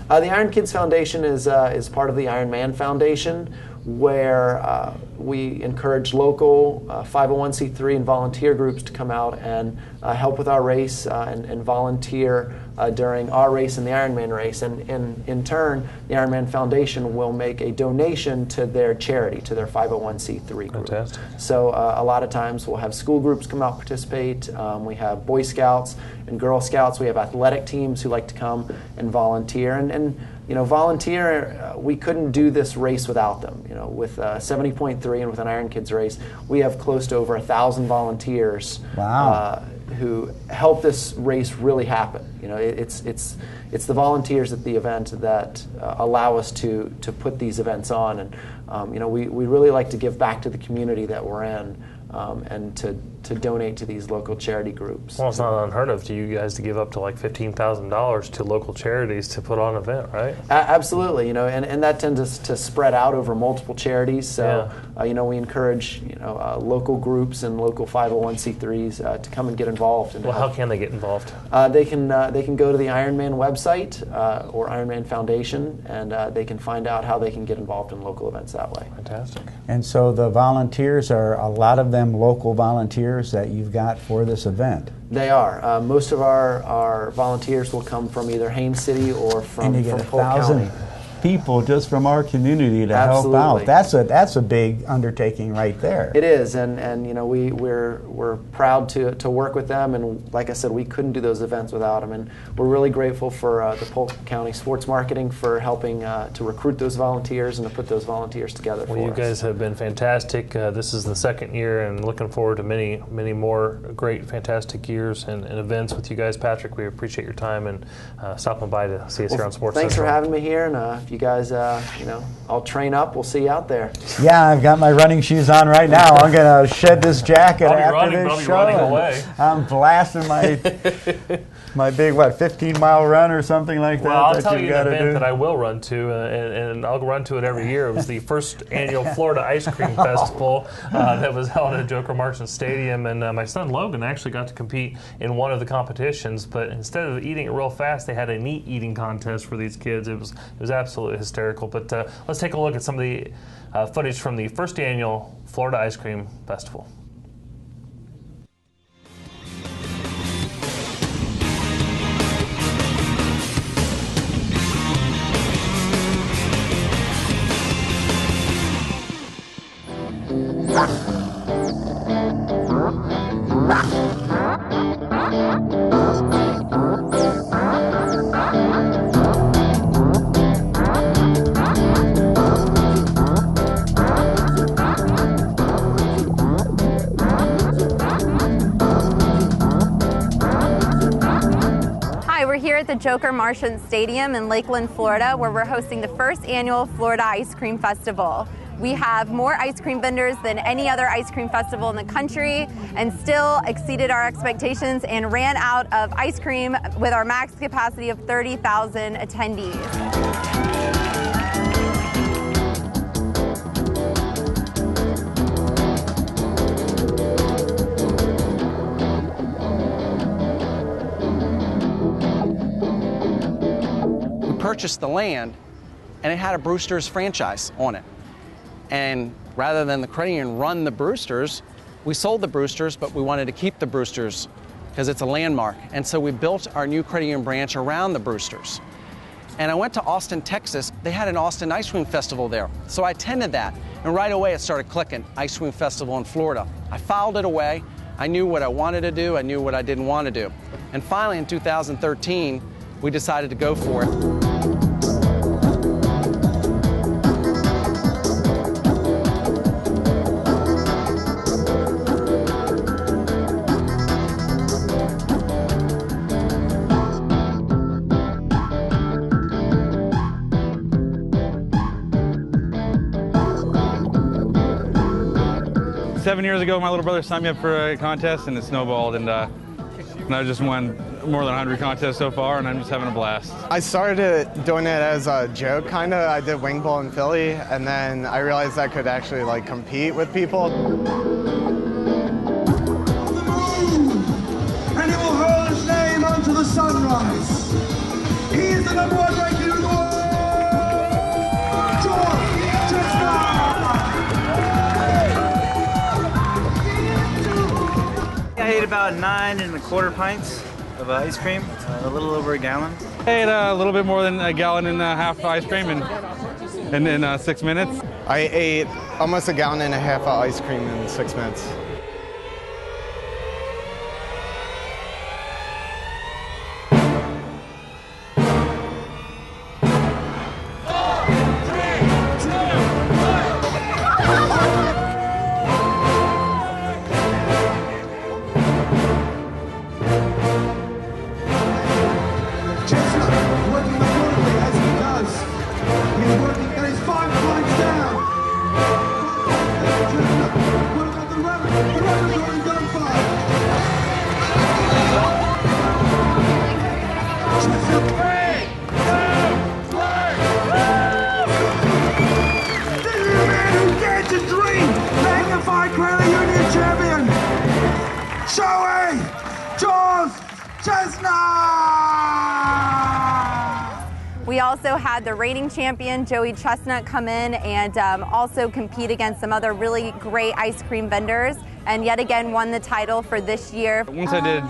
The Iron Kids Foundation is part of the Ironman Foundation, where we encourage local 501c3 and volunteer groups to come out and help with our race and volunteer during our race and the Ironman race. And in turn, the Ironman Foundation will make a donation to their charity, to their 501c3 group. Fantastic. So a lot of times we'll have school groups come out and participate. We have Boy Scouts and Girl Scouts. We have athletic teams who like to come and volunteer. And you know, volunteer, we couldn't do this race without them. You know, with 70.3 and with an Iron Kids race, we have close to over 1,000 volunteers. Wow. Who help this race really happen. You know, it's the volunteers at the event that allow us to put these events on, and you know, we really like to give back to the community that we're in, and to donate to these local charity groups. Well, it's not unheard of to you guys to give up to like $15,000 to local charities to put on an event, right? Absolutely, you know, and that tends to spread out over multiple charities. So, you know, we encourage, you know, local groups and local 501c3s to come and get involved. And how can they get involved? They can go to the Ironman website or Ironman Foundation, and they can find out how they can get involved in local events that way. Fantastic. And so the volunteers are a lot of them local volunteers that you've got for this event. They are. Most of our volunteers will come from either Haines City or from And you get Polk County. 1,000 people just from our community to Absolutely. help out. That's a big undertaking right there. It is, and you know, we're proud to work with them, and like I said, we couldn't do those events without them, and we're really grateful for the Polk County Sports Marketing for helping to recruit those volunteers and to put those volunteers together for us. Well, you guys have been fantastic. This is the second year, and looking forward to many more great, fantastic years and events with you guys. Patrick, we appreciate your time and stopping by to see us here on Sports Thanks Central. for having me here, and if you guys, you know, I'll train up. We'll see you out there. Yeah, I've got my running shoes on right now. I'm going to shed this jacket after this show. Running away. I'm blasting my big 15-mile run or something like that. Well, I'll that tell you've you an gotta event do. that I will run to, and I'll run to it every year. It was the first annual Florida Ice Cream Festival that was held at Joker Marchant Stadium, and my son Logan actually got to compete in one of the competitions. But instead of eating it real fast, they had a neat eating contest for these kids. It was absolutely hysterical. But let's take a look at some of the footage from the first annual Florida Ice Cream Festival. At the Joker Marchant Stadium in Lakeland, Florida, where we're hosting the first annual Florida Ice Cream Festival. We have more ice cream vendors than any other ice cream festival in the country, and still exceeded our expectations and ran out of ice cream with our max capacity of 30,000 attendees. Purchased the land, and it had a Brewster's franchise on it. And rather than the credit union run the Brewsters, we sold the Brewsters, but we wanted to keep the Brewsters because it's a landmark. And so we built our new credit union branch around the Brewsters. And I went to Austin, Texas. They had an Austin Ice Cream Festival there. So I attended that, and right away it started clicking, Ice Cream Festival in Florida. I filed it away. I knew what I wanted to do. I knew what I didn't want to do. And finally in 2013, we decided to go for it. 7 years ago, my little brother signed me up for a contest, and it snowballed. And and I just won more than 100 contests so far, and I'm just having a blast. I started doing it as a joke, kind of. I did wing bowl in Philly, and then I realized I could actually like compete with people. And he will hurl his name onto the sunrise. He is the #1 ranked in the world. I ate about 9¼ pints of ice cream, a little over a gallon. I ate a little bit more than a gallon and a half ice cream in 6 minutes. I ate almost a gallon and a half of ice cream in 6 minutes. We also had the reigning champion, Joey Chestnut, come in and also compete against some other really great ice cream vendors, and yet again won the title for this year. Once I did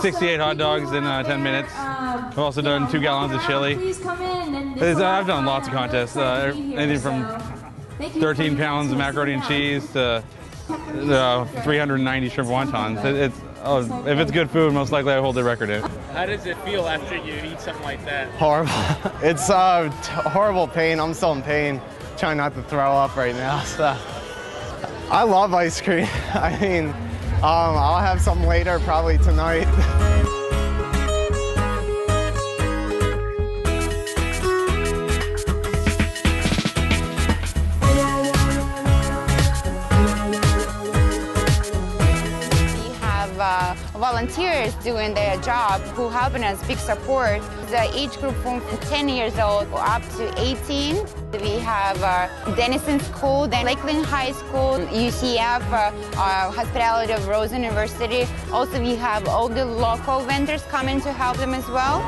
68 hot dogs in 10 minutes. I've also done 2 gallons of chili. I've done lots of contests, anything from 13 pounds of macaroni and cheese to 390 shrimp wontons. If it's good food, most likely I hold the record in it. How does it feel after you eat something like that? Horrible. It's horrible pain. I'm still in pain, trying not to throw up right now. So I love ice cream. I mean, I'll have some later, probably tonight. Volunteers doing their job who helping us, big support. The age group from 10 years old up to 18. We have Denison School, then Lakeland High School, UCF, Hospitality of Rose University. Also, we have all the local vendors coming to help them as well.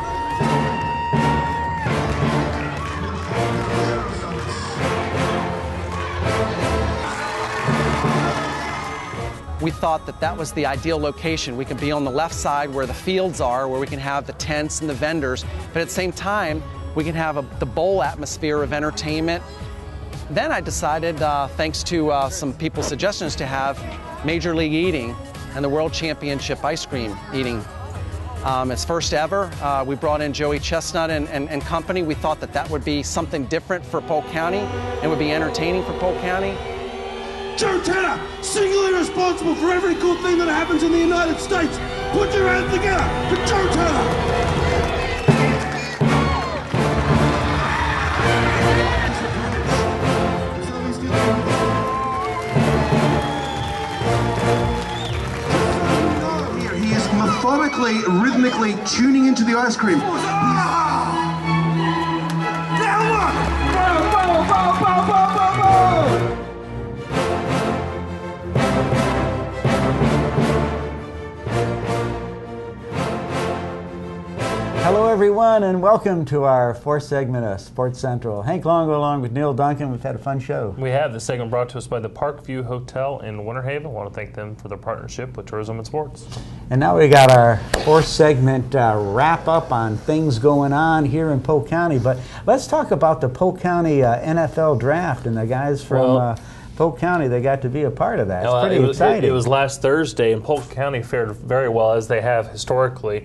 We thought that that was the ideal location. We can be on the left side where the fields are, where we can have the tents and the vendors, but at the same time, we can have the bowl atmosphere of entertainment. Then I decided, thanks to some people's suggestions, to have Major League Eating and the World Championship ice cream eating. It's first ever. We brought in Joey Chestnut and company. We thought that that would be something different for Polk County and would be entertaining for Polk County. Joe Tanner, singularly responsible for every good thing that happens in the United States. Put your hands together for Joe Tanner. Here he is methodically, rhythmically tuning into the ice cream. Now look! Bow, bow, bow, bow, bow, bow, bow! Hello, everyone, and welcome to our fourth segment of Sports Central. Hank Longo along with Neil Duncan. We've had a fun show. We have. This segment brought to us by the Parkview Hotel in Winter Haven. I want to thank them for their partnership with Tourism and Sports. And now we got our fourth segment wrap up on things going on here in Polk County. But let's talk about the Polk County NFL draft and the guys from Polk County. They got to be a part of that. It's pretty exciting. It was last Thursday, and Polk County fared very well, as they have historically.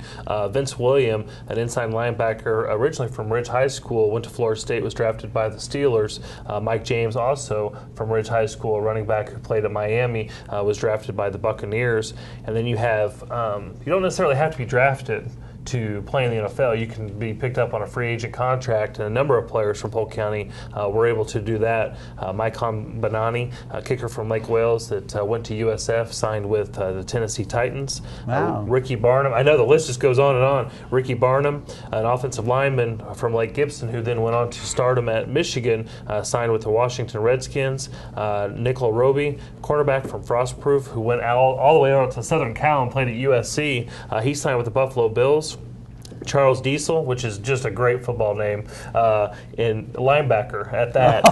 Vince William, an inside linebacker originally from Ridge High School, went to Florida State, was drafted by the Steelers. Mike James, also from Ridge High School, a running back who played at Miami, was drafted by the Buccaneers. And then you have, you don't necessarily have to be drafted to play in the NFL, you can be picked up on a free agent contract, and a number of players from Polk County were able to do that. Maikon Banani, a kicker from Lake Wales that went to USF, signed with the Tennessee Titans. Wow. Ricky Barnum, I know the list just goes on and on. Ricky Barnum, an offensive lineman from Lake Gibson, who then went on to stardom at Michigan, signed with the Washington Redskins. Nickel Roby, cornerback from Frostproof, who went all the way out to Southern Cal and played at USC. He signed with the Buffalo Bills. Charles Diesel, which is just a great football name, in linebacker at that,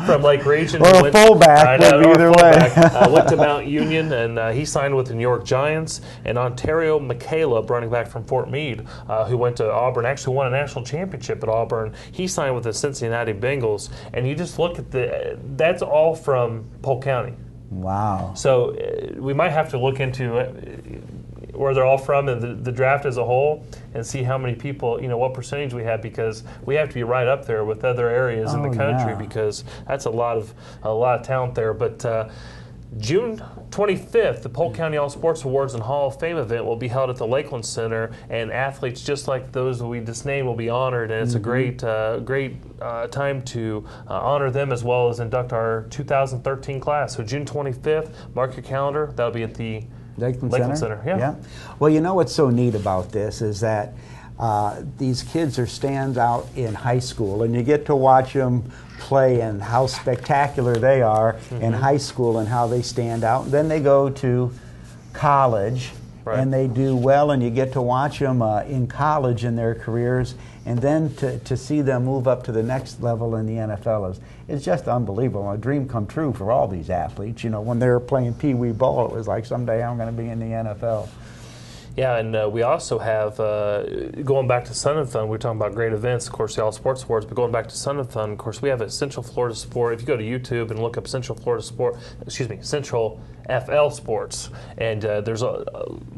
from Lake Region. Or a fullback, either way. Went to Mount Union, and he signed with the New York Giants. And Ontario McCaleb, running back from Fort Meade, who went to Auburn, actually won a national championship at Auburn. He signed with the Cincinnati Bengals. And you just look at that's all from Polk County. Wow. So we might have to look into where they're all from and the draft as a whole, and see how many people, what percentage we have, because we have to be right up there with other areas in the country, because that's a lot of talent there. But June 25th, the Polk County All Sports Awards and Hall of Fame event will be held at the Lakeland Center, and athletes just like those that we just named will be honored, and it's a great time to honor them, as well as induct our 2013 class. So June 25th, mark your calendar. That'll be at the Lakeland Center. Yeah. Well, what's so neat about this is that these kids are standout in high school, and you get to watch them play and how spectacular they are in high school and how they stand out. And then they go to college, and they do well, and you get to watch them in college in their careers, and then to see them move up to the next level in the NFL is just unbelievable. A dream come true for all these athletes. When they were playing Pee Wee ball, it was like, someday I'm going to be in the NFL. Yeah, and we also have, going back to Sun and Fun, we're talking about great events, of course, the All Sports Awards, but going back to Sun and Fun, of course, we have a Central Florida Sport. If you go to YouTube and look up Central FL Sports, and there's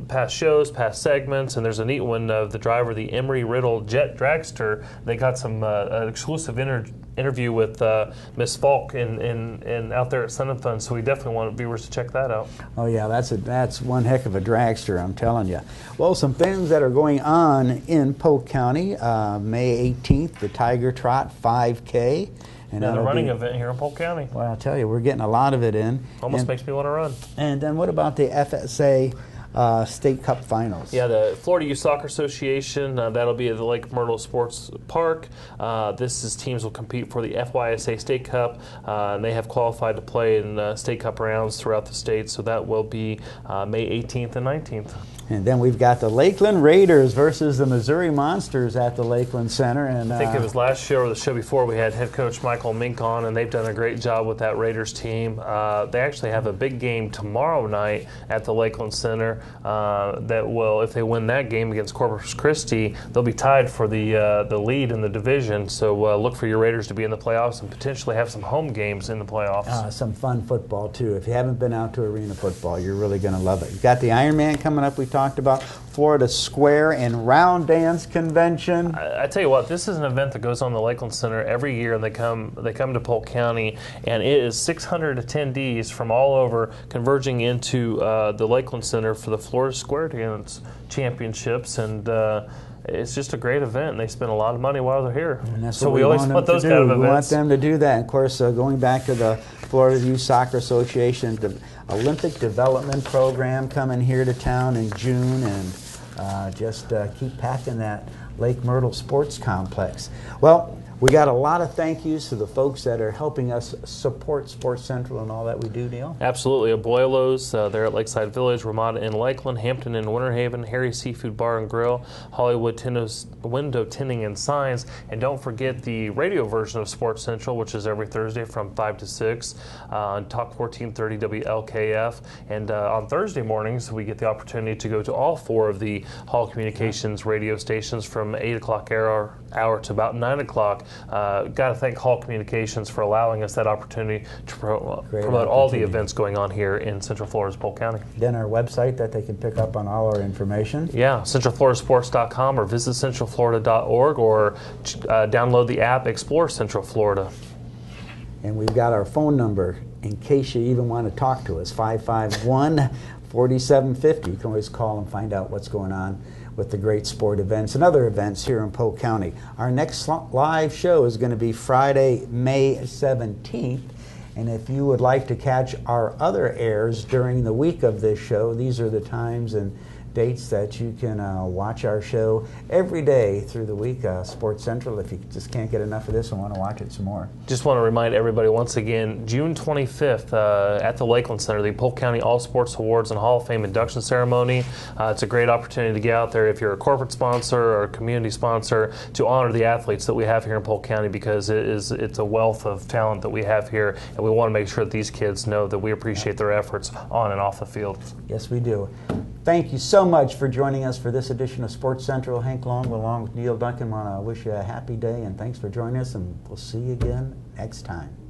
past shows, past segments, and there's a neat one of the driver, the Emery Riddle Jet Dragster. They got some an exclusive interview with Miss Falk in out there at Sun and Fun, so we definitely want viewers to check that out. Oh yeah, that's one heck of a dragster, I'm telling you. Well, some things that are going on in Polk County. May 18th, the Tiger Trot 5K. Another running event here in Polk County. Well, I'll tell you, we're getting a lot of it in. Almost makes me want to run. And then what about the FSA State Cup Finals? Yeah, the Florida Youth Soccer Association, that'll be at the Lake Myrtle Sports Park. Teams will compete for the FYSA State Cup, and they have qualified to play in State Cup rounds throughout the state, so that will be May 18th and 19th. And then we've got the Lakeland Raiders versus the Missouri Monsters at the Lakeland Center. And I think it was last show or the show before we had head coach Michael Mink on, and they've done a great job with that Raiders team. They actually have a big game tomorrow night at the Lakeland Center that will, if they win that game against Corpus Christi, they'll be tied for the lead in the division. So look for your Raiders to be in the playoffs and potentially have some home games in the playoffs. Some fun football, too. If you haven't been out to arena football, you're really going to love it. You've got the Ironman coming up. We talked about Florida Square and Round Dance Convention. I tell you what, this is an event that goes on the Lakeland Center every year, and they come to Polk County, and it is 600 attendees from all over converging into the Lakeland Center for the Florida Square Dance Championships, and it's just a great event, and they spend a lot of money while they're here. And that's so what we always want those kind of events. We want them to do that. And of course, going back to the Florida Youth Soccer Association, the Olympic Development Program coming here to town in June, and just keep packing that Lake Myrtle Sports Complex. Well, we got a lot of thank yous to the folks that are helping us support Sports Central and all that we do, Neil. Absolutely. Abuelo's, they're at Lakeside Village, Ramada in Lakeland, Hampton in Winter Haven, Harry's Seafood Bar and Grill, Hollywood Window Tinting and Signs, and don't forget the radio version of Sports Central, which is every Thursday from 5 to 6 on Talk 1430 WLKF. And on Thursday mornings, we get the opportunity to go to all four of the Hall Communications radio stations from 8 o'clock hour to about 9 o'clock. Got to thank Hall Communications for allowing us that opportunity to promote all the events going on here in Central Florida's Polk County. Then our website that they can pick up on all our information. Yeah, centralfloridasports.com or visit centralflorida.org or download the app Explore Central Florida. And we've got our phone number in case you even want to talk to us, 551-4750. You can always call and find out what's going on with the great sport events and other events here in Polk County. Our next live show is going to be Friday, May 17th. And if you would like to catch our other airs during the week of this show, these are the times and dates that you can watch our show every day through the week. Sports Central, if you just can't get enough of this and want to watch it some more. Just want to remind everybody once again, June 25th at the Lakeland Center, the Polk County All Sports Awards and Hall of Fame induction ceremony. It's a great opportunity to get out there if you're a corporate sponsor or a community sponsor to honor the athletes that we have here in Polk County, because it's a wealth of talent that we have here, and we want to make sure that these kids know that we appreciate their efforts on and off the field. Yes, we do. Thank you so much for joining us for this edition of Sports Central. Hank Long, along with Neil Duncan, want to wish you a happy day, and thanks for joining us, and we'll see you again next time.